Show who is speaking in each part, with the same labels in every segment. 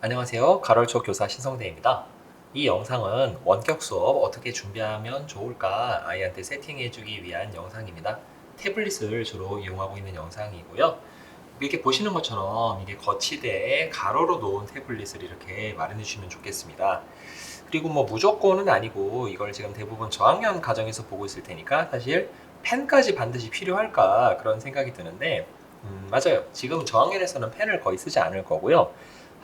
Speaker 1: 안녕하세요. 가롤초 교사 신성대입니다. 이 영상은 원격 수업 어떻게 준비하면 좋을까 아이한테 세팅해주기 위한 영상입니다. 태블릿을 주로 이용하고 있는 영상이고요. 이렇게 보시는 것처럼 이게 거치대에 가로로 놓은 태블릿을 이렇게 마련해 주시면 좋겠습니다. 그리고 뭐 무조건은 아니고 이걸 지금 대부분 저학년 가정에서 보고 있을 테니까 사실 펜까지 반드시 필요할까 그런 생각이 드는데 맞아요. 지금 저학년에서는 펜을 거의 쓰지 않을 거고요.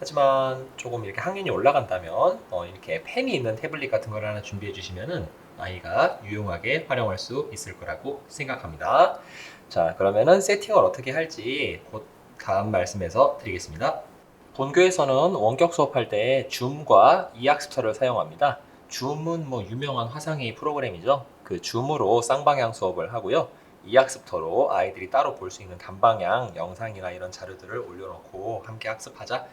Speaker 1: 하지만 조금 이렇게 학년이 올라간다면 이렇게 펜이 있는 태블릿 같은 걸 하나 준비해 주시면은 아이가 유용하게 활용할 수 있을 거라고 생각합니다. 자, 그러면은 세팅을 어떻게 할지 곧 다음 말씀에서 드리겠습니다. 본교에서는 원격 수업할 때 줌과 이학습터를 사용합니다. 줌은 뭐 유명한 화상회의 프로그램이죠. 그 줌으로 쌍방향 수업을 하고요. 이학습터로 아이들이 따로 볼 수 있는 단방향 영상이나 이런 자료들을 올려놓고 함께 학습하자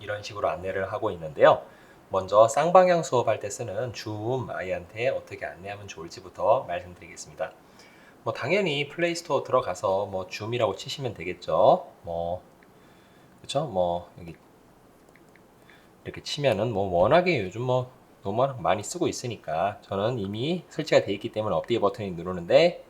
Speaker 1: 이런 식으로 안내를 하고 있는데요. 먼저 쌍방향 수업할 때 쓰는 줌 아이한테 어떻게 안내하면 좋을지부터 말씀드리겠습니다. 뭐 당연히 플레이스토어 들어가서 뭐 줌이라고 치시면 되겠죠. 뭐 그렇죠? 뭐 여기 이렇게 치면은 뭐 워낙에 요즘 뭐 너무 많이 쓰고 있으니까 저는 이미 설치가 되어 있기 때문에 업데이트 버튼을 누르는데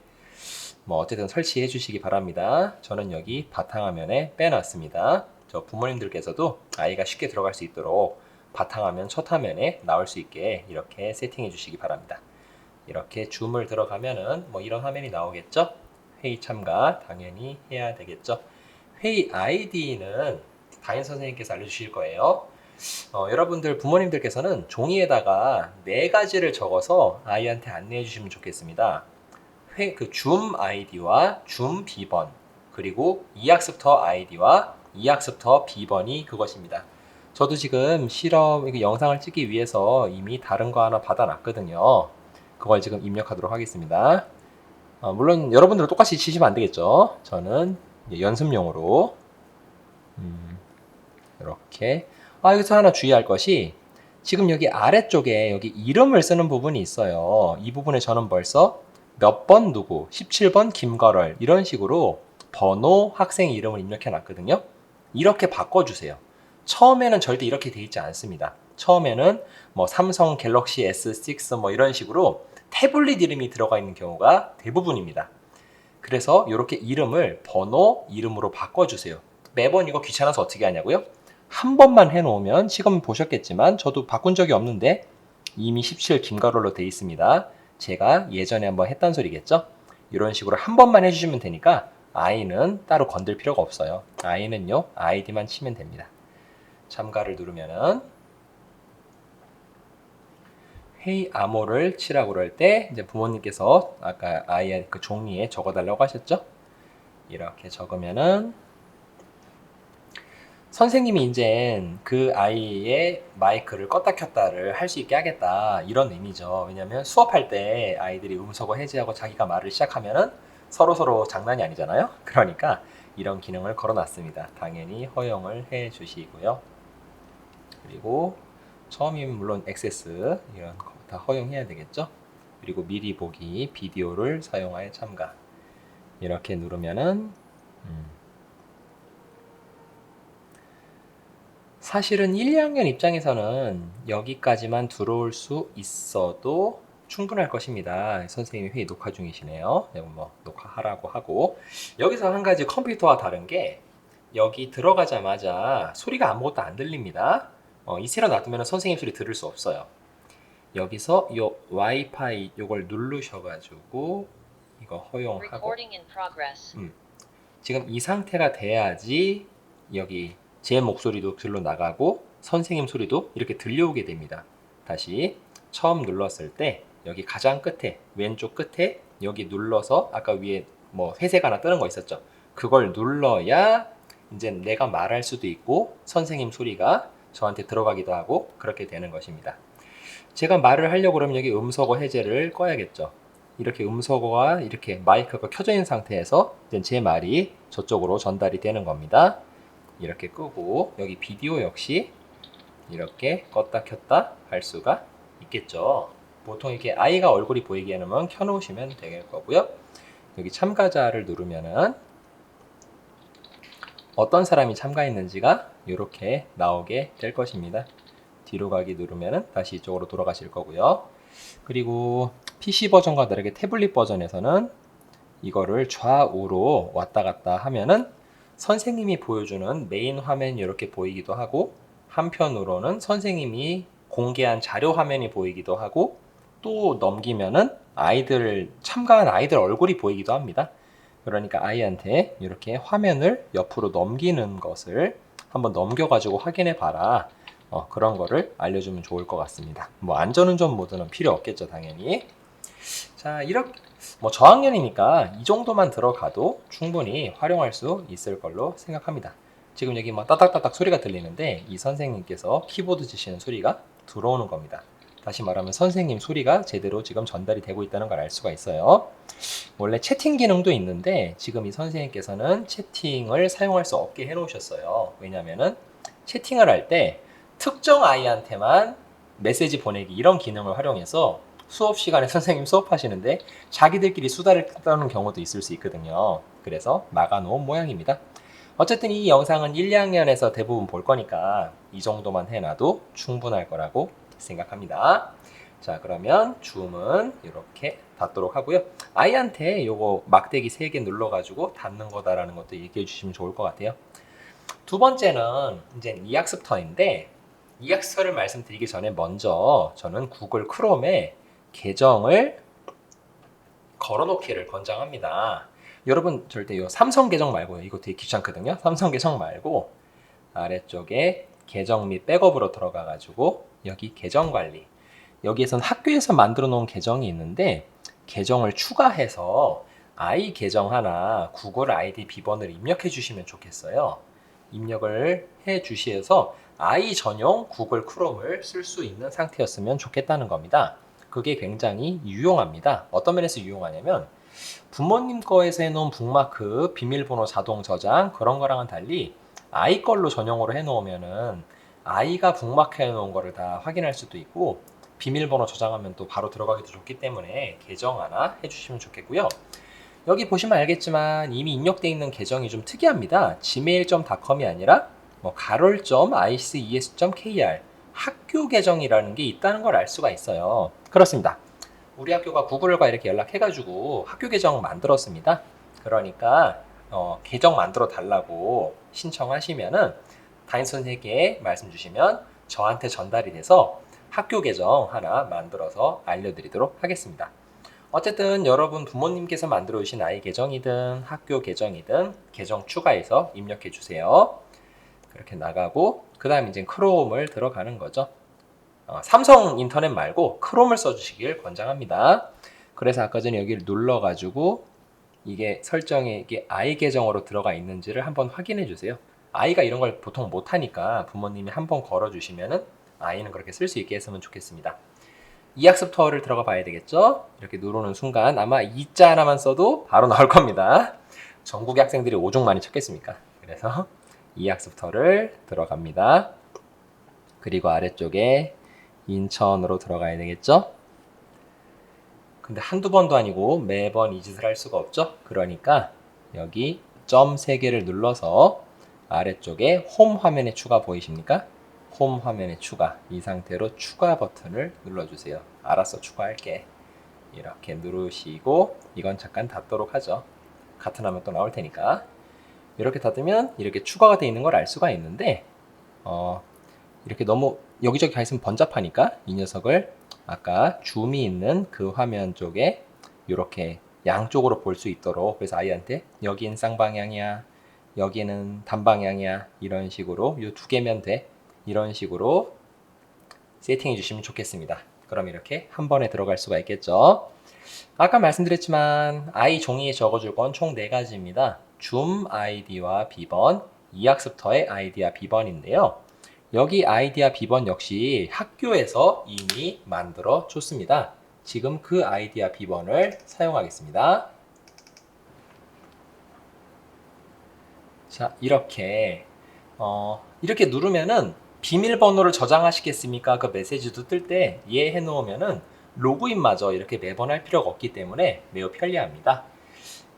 Speaker 1: 뭐 어쨌든 설치해 주시기 바랍니다. 저는 여기 바탕화면에 빼놨습니다. 저 부모님들께서도 아이가 쉽게 들어갈 수 있도록 바탕화면 첫 화면에 나올 수 있게 이렇게 세팅해 주시기 바랍니다. 이렇게 줌을 들어가면은 뭐 이런 화면이 나오겠죠? 회의 참가 당연히 해야 되겠죠? 회의 아이디는 담임 선생님께서 알려주실 거예요. 여러분들 부모님들께서는 종이에다가 네 가지를 적어서 아이한테 안내해 주시면 좋겠습니다. 줌 아이디와 줌 비번 그리고 이학습터 아이디와 이학습터 비번이 그것입니다. 저도 지금 실험 영상을 찍기 위해서 이미 다른 거 하나 받아놨거든요. 그걸 지금 입력하도록 하겠습니다. 물론 여러분들은 똑같이 치시면 안 되겠죠. 저는 연습용으로 이렇게 여기서 하나 주의할 것이 지금 여기 아래쪽에 여기 이름을 쓰는 부분이 있어요. 이 부분에 저는 벌써 몇 번 누구 17번 김가럴 이런 식으로 번호 학생 이름을 입력해 놨거든요. 이렇게 바꿔주세요. 처음에는 절대 이렇게 돼 있지 않습니다. 처음에는 뭐 삼성 갤럭시 S6 뭐 이런 식으로 태블릿 이름이 들어가 있는 경우가 대부분입니다. 그래서 이렇게 이름을 번호 이름으로 바꿔주세요. 매번 이거 귀찮아서 어떻게 하냐고요? 한 번만 해놓으면 지금 보셨겠지만 저도 바꾼 적이 없는데 이미 17 김가롤로 되어 있습니다. 제가 예전에 한번 했던 소리겠죠? 이런 식으로 한 번만 해주시면 되니까 아이는 따로 건들 필요가 없어요. 아이는요 아이디만 치면 됩니다. 참가를 누르면은 회의 암호를 치라고 그럴 때 이제 부모님께서 아까 아이의 그 종이에 적어달라고 하셨죠? 이렇게 적으면은 선생님이 이제 그 아이의 마이크를 껐다 켰다를 할 수 있게 하겠다 이런 의미죠. 왜냐하면 수업할 때 아이들이 음소거 해제하고 자기가 말을 시작하면은 서로 장난이 아니잖아요. 그러니까 이런 기능을 걸어놨습니다. 당연히 허용을 해 주시고요. 그리고 처음이면 물론 액세스 이런 거 다 허용해야 되겠죠. 그리고 미리 보기 비디오를 사용하여 참가 이렇게 누르면은 사실은 1, 2학년 입장에서는 여기까지만 들어올 수 있어도 충분할 것입니다. 선생님이 회의 녹화 중이시네요. 뭐 녹화하라고 하고 여기서 한 가지 컴퓨터와 다른 게 여기 들어가자마자 소리가 아무것도 안 들립니다. 이대로 놔두면 선생님 소리 들을 수 없어요. 여기서 요 와이파이 요걸 누르셔가지고 이거 허용하고 지금 이 상태가 돼야지 여기 제 목소리도 들러 나가고 선생님 소리도 이렇게 들려오게 됩니다. 다시 처음 눌렀을 때 여기 가장 끝에 왼쪽 끝에 여기 눌러서 아까 위에 뭐 회색 하나 뜨는 거 있었죠. 그걸 눌러야 이제 내가 말할 수도 있고 선생님 소리가 저한테 들어가기도 하고 그렇게 되는 것입니다. 제가 말을 하려고 그러면 여기 음소거 해제를 꺼야겠죠. 이렇게 음소거가 이렇게 마이크가 켜져 있는 상태에서 제 말이 저쪽으로 전달이 되는 겁니다. 이렇게 끄고 여기 비디오 역시 이렇게 껐다 켰다 할 수가 있겠죠. 보통 이렇게 아이가 얼굴이 보이게 하면 켜놓으시면 될 거고요. 여기 참가자를 누르면은 어떤 사람이 참가했는지가 이렇게 나오게 될 것입니다. 뒤로 가기 누르면 다시 이쪽으로 돌아가실 거고요. 그리고 PC 버전과 다르게 태블릿 버전에서는 이거를 좌우로 왔다 갔다 하면은 선생님이 보여주는 메인 화면이 이렇게 보이기도 하고, 한편으로는 선생님이 공개한 자료 화면이 보이기도 하고, 또 넘기면은 참가한 아이들 얼굴이 보이기도 합니다. 그러니까 아이한테 이렇게 화면을 옆으로 넘기는 것을 한번 넘겨가지고 확인해 봐라. 그런 거를 알려주면 좋을 것 같습니다. 뭐 안전운전 모드는 필요 없겠죠, 당연히. 자, 이렇게 뭐 저학년이니까 이 정도만 들어가도 충분히 활용할 수 있을 걸로 생각합니다. 지금 여기 뭐 따닥따닥 소리가 들리는데 이 선생님께서 키보드 치시는 소리가 들어오는 겁니다. 다시 말하면 선생님 소리가 제대로 지금 전달이 되고 있다는 걸 알 수가 있어요. 원래 채팅 기능도 있는데 지금 이 선생님께서는 채팅을 사용할 수 없게 해놓으셨어요. 왜냐면은 채팅을 할 때 특정 아이한테만 메시지 보내기 이런 기능을 활용해서 수업 시간에 선생님 수업하시는데 자기들끼리 수다를 떠는 경우도 있을 수 있거든요. 그래서 막아놓은 모양입니다. 어쨌든 이 영상은 1, 2학년에서 대부분 볼 거니까 이 정도만 해놔도 충분할 거라고 생각합니다. 자, 그러면 줌은 이렇게 닫도록 하고요. 아이한테 요거 막대기 3개 눌러가지고 닫는 거다라는 것도 얘기해 주시면 좋을 것 같아요. 두 번째는 이제 이학습터인데, 이학습터를 말씀드리기 전에 먼저 저는 구글 크롬에 계정을 걸어놓기를 권장합니다. 여러분 절대 이 삼성 계정 말고요. 이거 되게 귀찮거든요. 삼성 계정 말고 아래쪽에 계정 및 백업으로 들어가가지고 여기 계정 관리, 여기에선 학교에서 만들어 놓은 계정이 있는데 계정을 추가해서 아이 계정 하나 구글 아이디 비번을 입력해 주시면 좋겠어요. 입력을 해 주시어서 아이 전용 구글 크롬을 쓸 수 있는 상태였으면 좋겠다는 겁니다. 그게 굉장히 유용합니다. 어떤 면에서 유용하냐면 부모님 거에서 해놓은 북마크, 비밀번호 자동 저장 그런 거랑은 달리 아이 걸로 전용으로 해놓으면은 아이가 북마크 해놓은 거를 다 확인할 수도 있고, 비밀번호 저장하면 또 바로 들어가기도 좋기 때문에 계정 하나 해주시면 좋겠고요. 여기 보시면 알겠지만 이미 입력되어 있는 계정이 좀 특이합니다. gmail.com이 아니라 갈.ices.kr 학교 계정이라는 게 있다는 걸 알 수가 있어요. 그렇습니다. 우리 학교가 구글과 이렇게 연락해가지고 학교 계정 만들었습니다. 그러니까 계정 만들어 달라고 신청하시면은 담임 선생님께 말씀 주시면 저한테 전달이 돼서 학교 계정 하나 만들어서 알려드리도록 하겠습니다. 어쨌든 여러분 부모님께서 만들어 주신 아이 계정이든 학교 계정이든 계정 추가해서 입력해 주세요. 그렇게 나가고 그 다음 이제 크롬을 들어가는 거죠. 삼성 인터넷 말고 크롬을 써주시길 권장합니다. 그래서 아까 전에 여기를 눌러가지고 이게 설정에 이게 아이 계정으로 들어가 있는지를 한번 확인해 주세요. 아이가 이런 걸 보통 못하니까 부모님이 한번 걸어주시면은 아이는 그렇게 쓸 수 있게 했으면 좋겠습니다. 이학습터를 들어가 봐야 되겠죠? 이렇게 누르는 순간 아마 이자 하나만 써도 바로 나올 겁니다. 전국의 학생들이 오죽 많이 찾겠습니까? 그래서 이학습터를 들어갑니다. 그리고 아래쪽에 인천으로 들어가야 되겠죠? 근데 한두 번도 아니고 매번 이 짓을 할 수가 없죠? 그러니까 여기 점 3개를 눌러서 아래쪽에 홈 화면에 추가 보이십니까? 홈 화면에 추가, 이 상태로 추가 버튼을 눌러주세요. 알았어, 추가할게. 이렇게 누르시고 이건 잠깐 닫도록 하죠. 같은 화면 또 나올 테니까. 이렇게 닫으면 이렇게 추가가 되어 있는 걸 알 수가 있는데 이렇게 너무 여기저기 가 있으면 번잡하니까 이 녀석을 아까 줌이 있는 그 화면 쪽에 이렇게 양쪽으로 볼 수 있도록, 그래서 아이한테 여긴 쌍방향이야, 여기는 단방향이야, 이런 식으로 이 두 개면 돼, 이런 식으로 세팅해 주시면 좋겠습니다. 그럼 이렇게 한 번에 들어갈 수가 있겠죠. 아까 말씀드렸지만 아이 종이에 적어줄 건 총 4가지입니다. 줌 아이디와 비번, 이학습터의 아이디와 비번인데요. 여기 아이디와 비번 역시 학교에서 이미 만들어 줬습니다. 지금 그 아이디와 비번을 사용하겠습니다. 자, 이렇게 누르면은 비밀번호를 저장하시겠습니까? 그 메시지도 뜰 때 예 해놓으면은 로그인마저 이렇게 매번 할 필요가 없기 때문에 매우 편리합니다.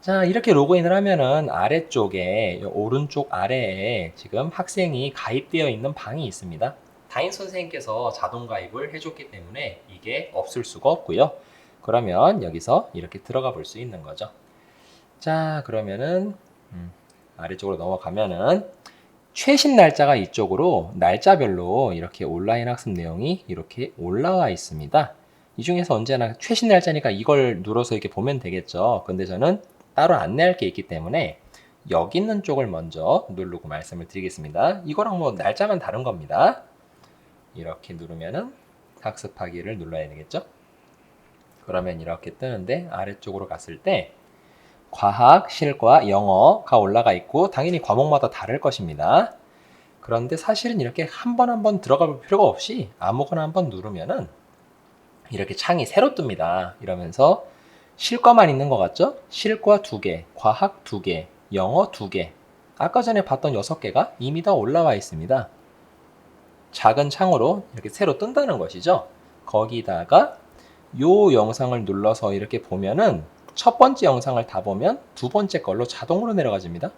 Speaker 1: 자, 이렇게 로그인을 하면은 아래쪽에, 오른쪽 아래에 지금 학생이 가입되어 있는 방이 있습니다. 담임 선생님께서 자동 가입을 해줬기 때문에 이게 없을 수가 없고요. 그러면 여기서 이렇게 들어가 볼 수 있는 거죠. 자, 그러면은 아래쪽으로 넘어가면은 최신 날짜가 이쪽으로 날짜별로 이렇게 온라인 학습 내용이 이렇게 올라와 있습니다. 이 중에서 언제나 최신 날짜니까 이걸 눌러서 이렇게 보면 되겠죠. 근데 저는 따로 안내할 게 있기 때문에 여기 있는 쪽을 먼저 누르고 말씀을 드리겠습니다. 이거랑 뭐 날짜만 다른 겁니다. 이렇게 누르면은 학습하기를 눌러야 되겠죠. 그러면 이렇게 뜨는데 아래쪽으로 갔을 때 과학, 실과, 영어가 올라가 있고 당연히 과목마다 다를 것입니다. 그런데 사실은 이렇게 한 번 한 번 들어가 볼 필요가 없이 아무거나 한번 누르면은 이렇게 창이 새로 뜹니다. 이러면서 실과만 있는 것 같죠? 실과 2개, 과학 2개, 영어 2개. 아까 전에 봤던 6개가 이미 다 올라와 있습니다. 작은 창으로 이렇게 새로 뜬다는 것이죠. 거기다가 요 영상을 눌러서 이렇게 보면은 첫 번째 영상을 다 보면 두 번째 걸로 자동으로 내려가집니다.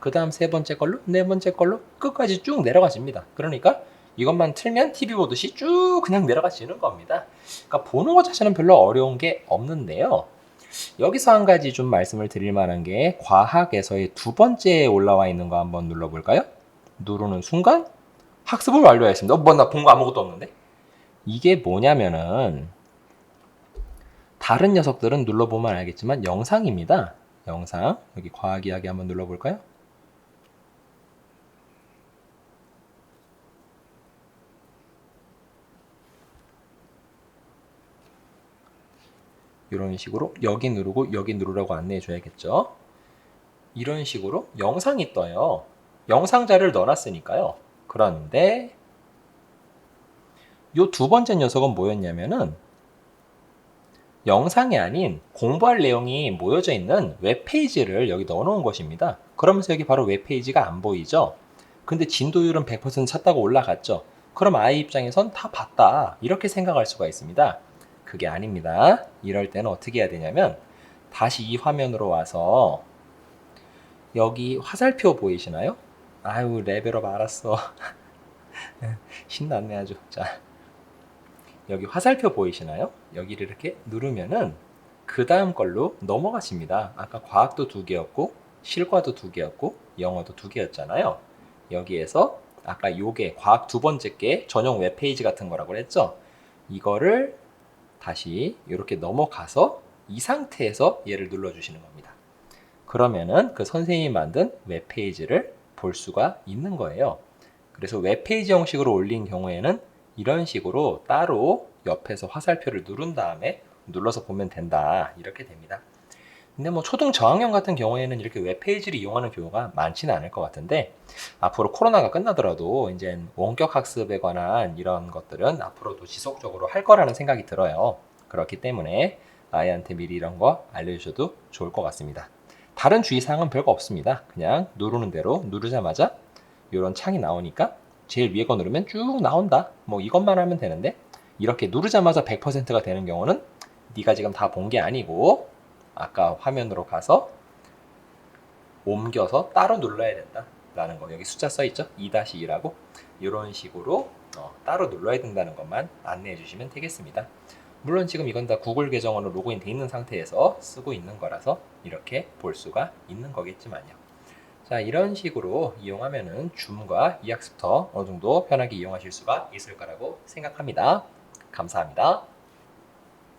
Speaker 1: 그 다음 세 번째 걸로, 네 번째 걸로 끝까지 쭉 내려가집니다. 그러니까 이것만 틀면 TV 보듯이 쭉 그냥 내려가지는 겁니다. 그러니까 보는 것 자체는 별로 어려운 게 없는데요. 여기서 한 가지 좀 말씀을 드릴 만한 게 과학에서의 두 번째에 올라와 있는 거 한번 눌러볼까요? 누르는 순간 학습을 완료했습니다. 뭐 나 본 거 아무것도 없는데? 이게 뭐냐면은 다른 녀석들은 눌러보면 알겠지만 영상입니다. 영상. 여기 과학 이야기 한번 눌러볼까요? 이런 식으로 여기 누르고 여기 누르라고 안내해 줘야겠죠. 이런 식으로 영상이 떠요. 영상자를 넣어놨으니까요. 그런데 이 두 번째 녀석은 뭐였냐면은 영상이 아닌 공부할 내용이 모여져 있는 웹페이지를 여기 넣어놓은 것입니다. 그러면서 여기 바로 웹페이지가 안 보이죠? 근데 진도율은 100% 찼다고 올라갔죠? 그럼 아이 입장에선 다 봤다. 이렇게 생각할 수가 있습니다. 그게 아닙니다. 이럴 때는 어떻게 해야 되냐면 다시 이 화면으로 와서 여기 화살표 보이시나요? 아유, 레벨업 알았어. 신났네 아주. 자, 여기 화살표 보이시나요? 여기를 이렇게 누르면은 그 다음 걸로 넘어가십니다. 아까 과학도 2개였고 실과도 2개였고 영어도 2개였잖아요. 여기에서 아까 요게 과학 두 번째 게 전용 웹페이지 같은 거라고 했죠. 이거를 다시 이렇게 넘어가서 이 상태에서 얘를 눌러주시는 겁니다. 그러면은 그 선생님이 만든 웹페이지를 볼 수가 있는 거예요. 그래서 웹페이지 형식으로 올린 경우에는 이런 식으로 따로 옆에서 화살표를 누른 다음에 눌러서 보면 된다. 이렇게 됩니다. 근데 뭐 초등 저학년 같은 경우에는 이렇게 웹페이지를 이용하는 경우가 많지는 않을 것 같은데 앞으로 코로나가 끝나더라도 이제 원격 학습에 관한 이런 것들은 앞으로도 지속적으로 할 거라는 생각이 들어요. 그렇기 때문에 아이한테 미리 이런 거 알려주셔도 좋을 것 같습니다. 다른 주의사항은 별거 없습니다. 그냥 누르는 대로 누르자마자 이런 창이 나오니까 제일 위에 거 누르면 쭉 나온다. 뭐 이것만 하면 되는데 이렇게 누르자마자 100%가 되는 경우는 네가 지금 다 본 게 아니고 아까 화면으로 가서 옮겨서 따로 눌러야 된다 라는 거. 여기 숫자 써 있죠? 2-2라고 이런 식으로 따로 눌러야 된다는 것만 안내해 주시면 되겠습니다. 물론 지금 이건 다 구글 계정으로 로그인 돼 있는 상태에서 쓰고 있는 거라서 이렇게 볼 수가 있는 거겠지만요. 자, 이런 식으로 이용하면은 줌과 이학습터 어느 정도 편하게 이용하실 수가 있을 거라고 생각합니다. 감사합니다.